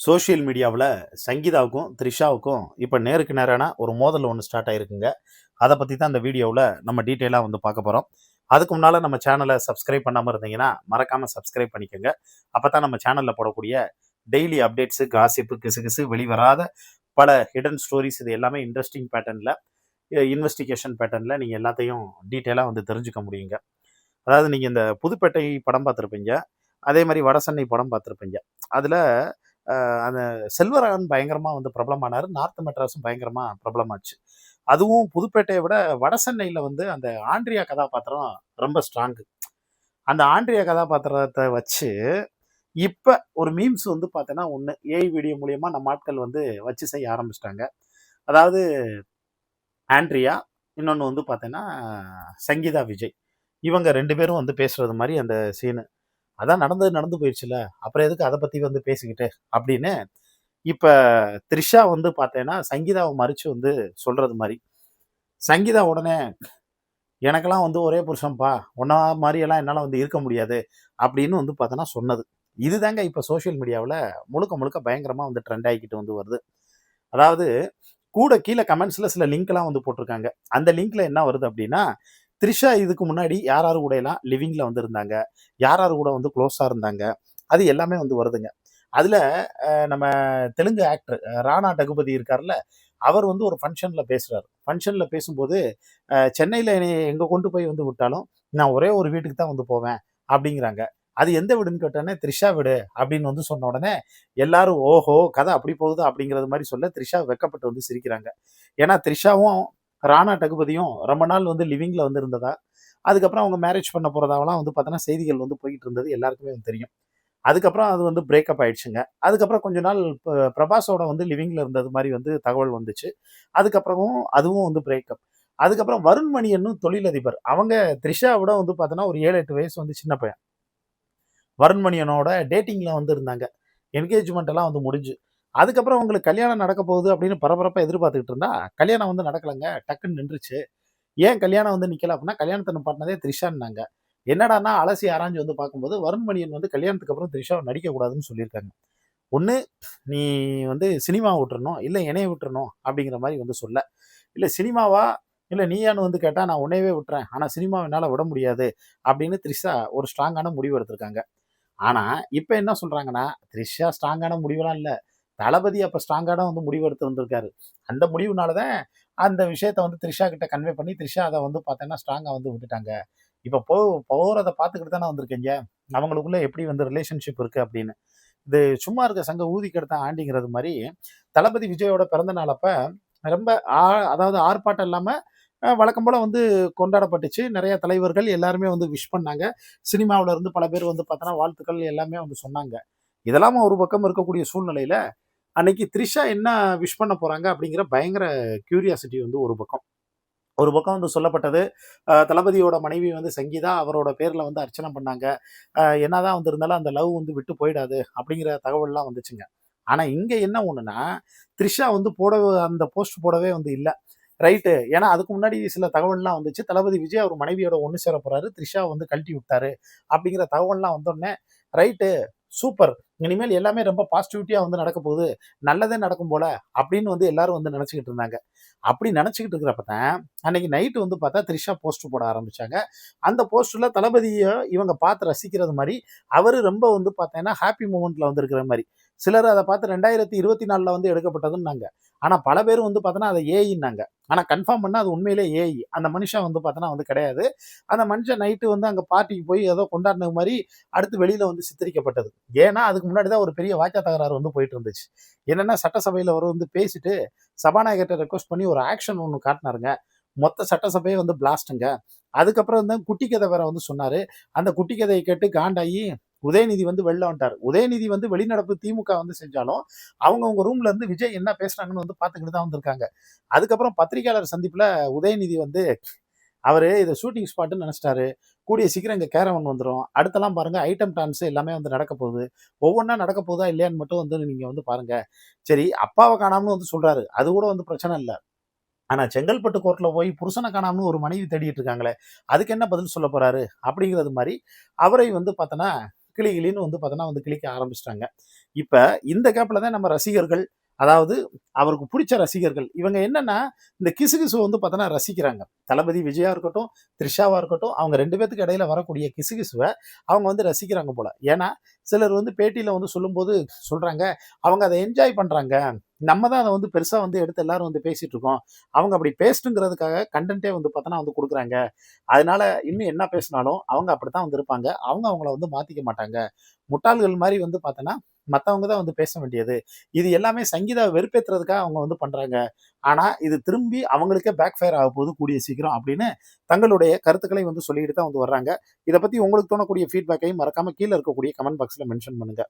Social மீடியாவில் சங்கீதாவுக்கும் த்ரிஷாவுக்கும் இப்போ நேருக்கு நேரான ஒரு மோதல் ஒன்று ஸ்டார்ட் ஆயிருக்குங்க. அதை பற்றி தான் இந்த வீடியோவில் நம்ம டீட்டெயிலாக வந்து பார்க்க போகிறோம். அதுக்கு முன்னால் நம்ம சேனலை சப்ஸ்கிரைப் பண்ணாமல் இருந்தீங்கன்னா மறக்காமல் சப்ஸ்கிரைப் பண்ணிக்கோங்க. அப்போ தான் நம்ம சேனலில் போடக்கூடிய டெய்லி அப்டேட்ஸு, காசிப்பு, கிசு வெளிவராத பல ஹிடன் ஸ்டோரிஸ், இது எல்லாமே இன்ட்ரெஸ்டிங் பேட்டர்னில், இன்வெஸ்டிகேஷன் பேட்டர்னில் நீங்கள் எல்லாத்தையும் டீட்டெயிலாக வந்து தெரிஞ்சுக்க முடியுங்க. அதாவது நீங்கள் இந்த புதுப்பேட்டை படம் பார்த்துருப்பீங்க, அதே மாதிரி வடசென்னை படம் பார்த்துருப்பீங்க. அதில் அந்த செல்வராகவன் பயங்கரமாக வந்து பிரபலமானார். நார்த் மெட்ராஸும் பயங்கரமாக பிரபலமாச்சு. அதுவும் புதுப்பேட்டையை விட வடசென்னையில் வந்து அந்த ஆண்ட்ரியா கதாபாத்திரம் ரொம்ப ஸ்ட்ராங்கு. அந்த ஆண்ட்ரியா கதாபாத்திரத்தை வச்சு இப்போ ஒரு மீம்ஸ் வந்து பார்த்தோன்னா ஒன்று ஏஐ வீடியோ மூலியமா நம்ம ஆட்கள் வந்து வச்சு செய்ய ஆரம்பிச்சிட்டாங்க. அதாவது ஆண்ட்ரியா, இன்னொன்று வந்து பார்த்தீங்கன்னா சங்கீதா விஜய், இவங்க 2 பேரும் வந்து பேசுறது மாதிரி அந்த சீனு. அதான் நடந்து போயிடுச்சுல, அப்புறம் எதுக்கு அதை பற்றி வந்து பேசிக்கிட்டு அப்படின்னு இப்போ த்ரிஷா வந்து பார்த்தேன்னா சங்கீதாவை மறித்து வந்து சொல்கிறது மாதிரி. சங்கீதா உடனே எனக்கெல்லாம் வந்து ஒரே புருஷன்ப்பா, ஒன்றா மாதிரியெல்லாம் என்னால் வந்து இருக்க முடியாது அப்படின்னு வந்து பார்த்தோன்னா சொன்னது. இதுதாங்க இப்போ சோஷியல் மீடியாவில் முழுக்க முழுக்க பயங்கரமாக வந்து ட்ரெண்ட் ஆகிக்கிட்டு வந்து வருது. அதாவது கூட கீழே கமெண்ட்ஸில் சில லிங்க்லாம் வந்து போட்டிருக்காங்க. அந்த லிங்க்ல என்ன வருது அப்படின்னா, த்ரிஷா இதுக்கு முன்னாடி யார் யார் கூட எல்லாம் லிவிங்கில் வந்து இருந்தாங்க, யார் யார் கூட வந்து க்ளோஸாக இருந்தாங்க, அது எல்லாமே வந்து வருதுங்க. அதில் நம்ம தெலுங்கு ஆக்டர் ராணா டகுபதி இருக்கார்ல, அவர் வந்து ஒரு ஃபங்க்ஷனில் பேசுகிறார். ஃபங்க்ஷனில் பேசும்போது சென்னையில் என்னை எங்கே கொண்டு போய் வந்து விட்டாலும் நான் ஒரே ஒரு வீட்டுக்கு தான் வந்து போவேன் அப்படிங்கிறாங்க. அது எந்த வீடுன்னு கேட்டோன்னே த்ரிஷா வீடு அப்படின்னு வந்து சொன்ன உடனே எல்லாரும் ஓஹோ கதை அப்படி போகுது அப்படிங்கிறது மாதிரி சொல்ல த்ரிஷா வெக்கப்பட்டு வந்து சிரிக்கிறாங்க. ஏன்னா த்ரிஷாவும் ராணா டகுபதியும் ரொம்ப நாள் வந்து லிவிங்கில் வந்து இருந்ததா, அதுக்கப்புறம் அவங்க மேரேஜ் பண்ண போகிறதாவெல்லாம் வந்து பார்த்தோன்னா செய்திகள் வந்து போயிட்டு இருந்தது எல்லாருக்குமே வந்து தெரியும். அதுக்கப்புறம் அது வந்து பிரேக்கப் ஆயிடுச்சுங்க. அதுக்கப்புறம் கொஞ்ச நாள் பிரபாஸோட வந்து லிவிங்கில் இருந்தது மாதிரி வந்து தகவல் வந்துச்சு. அதுக்கப்புறமும் அதுவும் வந்து பிரேக்கப். அதுக்கப்புறம் வருண் மணியனும் தொழிலதிபர், அவங்க த்ரிஷாவோட வந்து பார்த்தோன்னா ஒரு 7-8 வயசு வந்து சின்ன பையன். வருண் மணியனோட டேட்டிங்கில் வந்து இருந்தாங்க. என்கேஜ்மெண்ட் எல்லாம் வந்து முடிஞ்சு. அதுக்கப்புறம் உங்களுக்கு கல்யாணம் நடக்க போகுது அப்படின்னு பரபரப்பாக எதிர்பார்த்துக்கிட்டு இருந்தா கல்யாணம் வந்து நடக்கலைங்க. டக்குன்னு நின்றுச்சு. ஏன் கல்யாணம் வந்து நிற்கல அப்படின்னா, கல்யாணத்தை நிப்பாட்டினதே த்ரிஷான்னாங்க. என்னடான்னா அலசி ஆராய்ஞ்சு வந்து பார்க்கும்போது வருண் மணியன் வந்து கல்யாணத்துக்கு அப்புறம் த்ரிஷாவை நடிக்கக்கூடாதுன்னு சொல்லியிருக்காங்க. ஒன்று நீ வந்து சினிமா விட்டுறணும், இல்லை என்னைய விட்டுறணும் அப்படிங்கிற மாதிரி வந்து சொல்ல. இல்லை சினிமாவா, இல்லை நீயான்னு வந்து கேட்டால் நான் உன்னையவே விட்டுறேன், ஆனால் சினிமாவை என்னால் விட முடியாது அப்படின்னு த்ரிஷா ஒரு ஸ்ட்ராங்கான முடிவு எடுத்திருக்காங்க. ஆனால் இப்போ என்ன சொல்கிறாங்கன்னா, த்ரிஷா ஸ்ட்ராங்கான முடிவெல்லாம் இல்லை, தளபதி அப்போ ஸ்ட்ராங்கான வந்து முடிவு எடுத்து வந்திருக்காரு. அந்த முடிவுனால தான் அந்த விஷயத்த வந்து த்ரிஷா கிட்ட கன்வே பண்ணி த்ரிஷா அதை வந்து பார்த்தோன்னா ஸ்ட்ராங்காக வந்து விட்டுட்டாங்க. இப்போ போகிறத பார்த்துக்கிட்டு தானே வந்திருக்கீங்க, அவங்களுக்குள்ள எப்படி வந்து ரிலேஷன்ஷிப் இருக்குது அப்படின்னு. இது சும்மா இருக்க சங்க ஊதி கெடுத்தான் ஆண்டிங்கிறது மாதிரி தளபதி விஜயோட பிறந்த நாள் அப்போ ரொம்ப அதாவது ஆர்ப்பாட்டம் இல்லாமல் வழக்கம் போல் வந்து கொண்டாடப்பட்டுச்சு. நிறைய தலைவர்கள் எல்லாருமே வந்து விஷ் பண்ணாங்க. சினிமாவில் இருந்து பல பேர் வந்து பார்த்தோன்னா வாழ்த்துக்கள் எல்லாமே வந்து சொன்னாங்க. இதெல்லாம் ஒரு பக்கம் இருக்கக்கூடிய சூழ்நிலையில் அன்னைக்கு த்ரிஷா என்ன விஷ் பண்ண போகிறாங்க அப்படிங்கிற பயங்கர கியூரியாசிட்டி வந்து ஒரு பக்கம் வந்து சொல்லப்பட்டது. தளபதியோட மனைவி வந்து சங்கீதா அவரோட பேரில் வந்து அர்ச்சனை பண்ணாங்க. என்னதான் வந்து இருந்தாலும் அந்த லவ் வந்து விட்டு போயிடாது அப்படிங்கிற தகவல்லாம் வந்துச்சுங்க. ஆனால் இங்கே என்ன ஒன்றுனா, த்ரிஷா வந்து அந்த போஸ்ட் போடவே வந்து இல்லை. ரைட்டு. ஏன்னா அதுக்கு முன்னாடி சில தகவல்லாம் வந்துச்சு. தளபதி விஜய் அவர் மனைவியோட ஒன்று சேர போறாரு, த்ரிஷா வந்து கழட்டி விட்டாரு அப்படிங்கிற தகவல்லாம் வந்தோடனே ரைட்டு, சூப்பர், இனிமேல் எல்லாமே ரொம்ப பாசிட்டிவிட்டியா வந்து நடக்க போகுது, நல்லதே நடக்கும் போல அப்படின்னு வந்து எல்லாரும் வந்து நினச்சிக்கிட்டு இருந்தாங்க. அப்படி நினச்சிக்கிட்டு இருக்கிறப்ப தான் அன்னைக்கு நைட்டு வந்து பார்த்தா த்ரிஷா போஸ்ட் போட ஆரம்பிச்சாங்க. அந்த போஸ்ட்டில் தளபதியை இவங்க பார்த்து ரசிக்கிறது மாதிரி, அவர் ரொம்ப வந்து பார்த்தீங்கன்னா ஹாப்பி மூமெண்ட்டில் வந்து இருக்கிற மாதிரி. சிலர் அதை பார்த்து 2024 வந்து எடுக்கப்பட்டதுன்னாங்க. ஆனால் பல பேர் வந்து பார்த்தோன்னா அதை ஏஐன்னாங்க. ஆனால் கன்ஃபார்ம் பண்ணால் அது உண்மையிலே ஏஐ. அந்த மனுஷன் வந்து பார்த்தோன்னா வந்து கிடையாது. அந்த மனுஷன் நைட்டு வந்து அங்கே பார்ட்டிக்கு போய் ஏதோ கொண்டாடின மாதிரி அடுத்து வெளியில் வந்து சித்தரிக்கப்பட்டது. ஏன்னா அதுக்கு முன்னாடி தான் ஒரு பெரிய வாய்க்கா தகராறு வந்து போயிட்டு இருந்துச்சு. என்னென்னா சட்டசபையில் அவர் வந்து பேசிட்டு சபாநாயகர்கிட்ட ரெக்வஸ்ட் பண்ணி ஒரு ஆக்ஷன் ஒன்று காட்டினாருங்க. மொத்த சட்டசபையை வந்து பிளாஸ்ட்டுங்க. அதுக்கப்புறம் தான் குட்டி கதை வேற வந்து சொன்னார். அந்த குட்டி கதையை கேட்டு காண்டாகி உதயநிதி வந்து வெளில வந்துட்டார். உதயநிதி வந்து வெளிநடப்பு திமுக வந்து செஞ்சாலும் அவங்க ரூம்ல இருந்து விஜய் என்ன பேசுறாங்கன்னு வந்து பார்த்துக்கிட்டு தான் வந்திருக்காங்க. அதுக்கப்புறம் பத்திரிகையாளர் சந்திப்பில் உதயநிதி வந்து அவர் இதை ஷூட்டிங் ஸ்பாட்டுன்னு நினச்சிட்டாரு. கூடிய சீக்கிரம் இங்கே கேரவன் வந்துடும். அடுத்தலாம் பாருங்க ஐட்டம் டான்ஸ் எல்லாமே வந்து நடக்க போகுது. ஒவ்வொன்றா நடக்க போகுதா இல்லையான்னு மட்டும் வந்து நீங்கள் வந்து பாருங்க. சரி, அப்பாவை காணாமனு வந்து சொல்றாரு, அது கூட வந்து பிரச்சனை இல்லை. ஆனால் செங்கல்பட்டு கோர்ட்டில் போய் புருஷனை காணாமனு ஒரு மனைவி தேடிட்டு இருக்காங்களே, அதுக்கு என்ன பதில் சொல்ல போறாரு அப்படிங்கிறது மாதிரி அவரை வந்து பார்த்தோன்னா கிளின்னு வந்து பார்த்தோன்னா வந்து கிளிக்க ஆரம்பிச்சிட்டாங்க. இப்ப இந்த கேப்ல தான் நம்ம ரசிகர்கள், அதாவது அவருக்கு புடிச்ச ரசிகர்கள், இவங்க என்னன்னா, இந்த கிசுகிசுவ வந்து பார்த்தோன்னா ரசிக்கிறாங்க. தளபதி விஜயா இருக்கட்டும், த்ரிஷாவா இருக்கட்டும், அவங்க 2 பேத்துக்கு இடையில வரக்கூடிய கிசுகிசுவ அவங்க வந்து ரசிக்கிறாங்க போல. ஏன்னா, சிலர் வந்து பேட்டியில வந்து சொல்லும்போது சொல்றாங்க, அவங்க அத என்ஜாய் பண்றாங்க. நம்ம தான் அத வந்து பெருசா வந்து எடுத்து எல்லாரும் வந்து பேசிட்டு இருக்கோம். அவங்க அப்படி பேசட்டுங்கிறதுக்காக கன்டென்ட்டே வந்து பார்த்தோன்னா வந்து குடுக்குறாங்க. அதனால இன்னும் என்ன பேசினாலும் அவங்க அப்படித்தான் வந்து இருப்பாங்க. அவங்க அவங்கள வந்து மாத்திக்க மாட்டாங்க. முட்டாள்கள் மாரி வந்து பார்த்தோன்னா, மத்தவங்க தான் வந்து பேச வேண்டியது. இது எல்லாமே சங்கீதாவ வெறுப்பேத்துறதுக்காக அவங்க வந்து பண்றாங்க. ஆனா, இது திரும்பி அவங்களுக்கே பேக் ஃபயர் ஆகப்போகுது கூடிய சீக்கிரம் அப்படின்னு தங்களுடைய கருத்துக்களை வந்து சொல்லிட்டு தான் வந்து வர்றாங்க. இத பத்தி உங்களுக்கு தோணக்கூடிய ஃபீட்பேக்கையும் மறக்காம கீழ இருக்கக்கூடிய கமெண்ட் பாக்ஸ்ல மென்ஷன் பண்ணுங்க.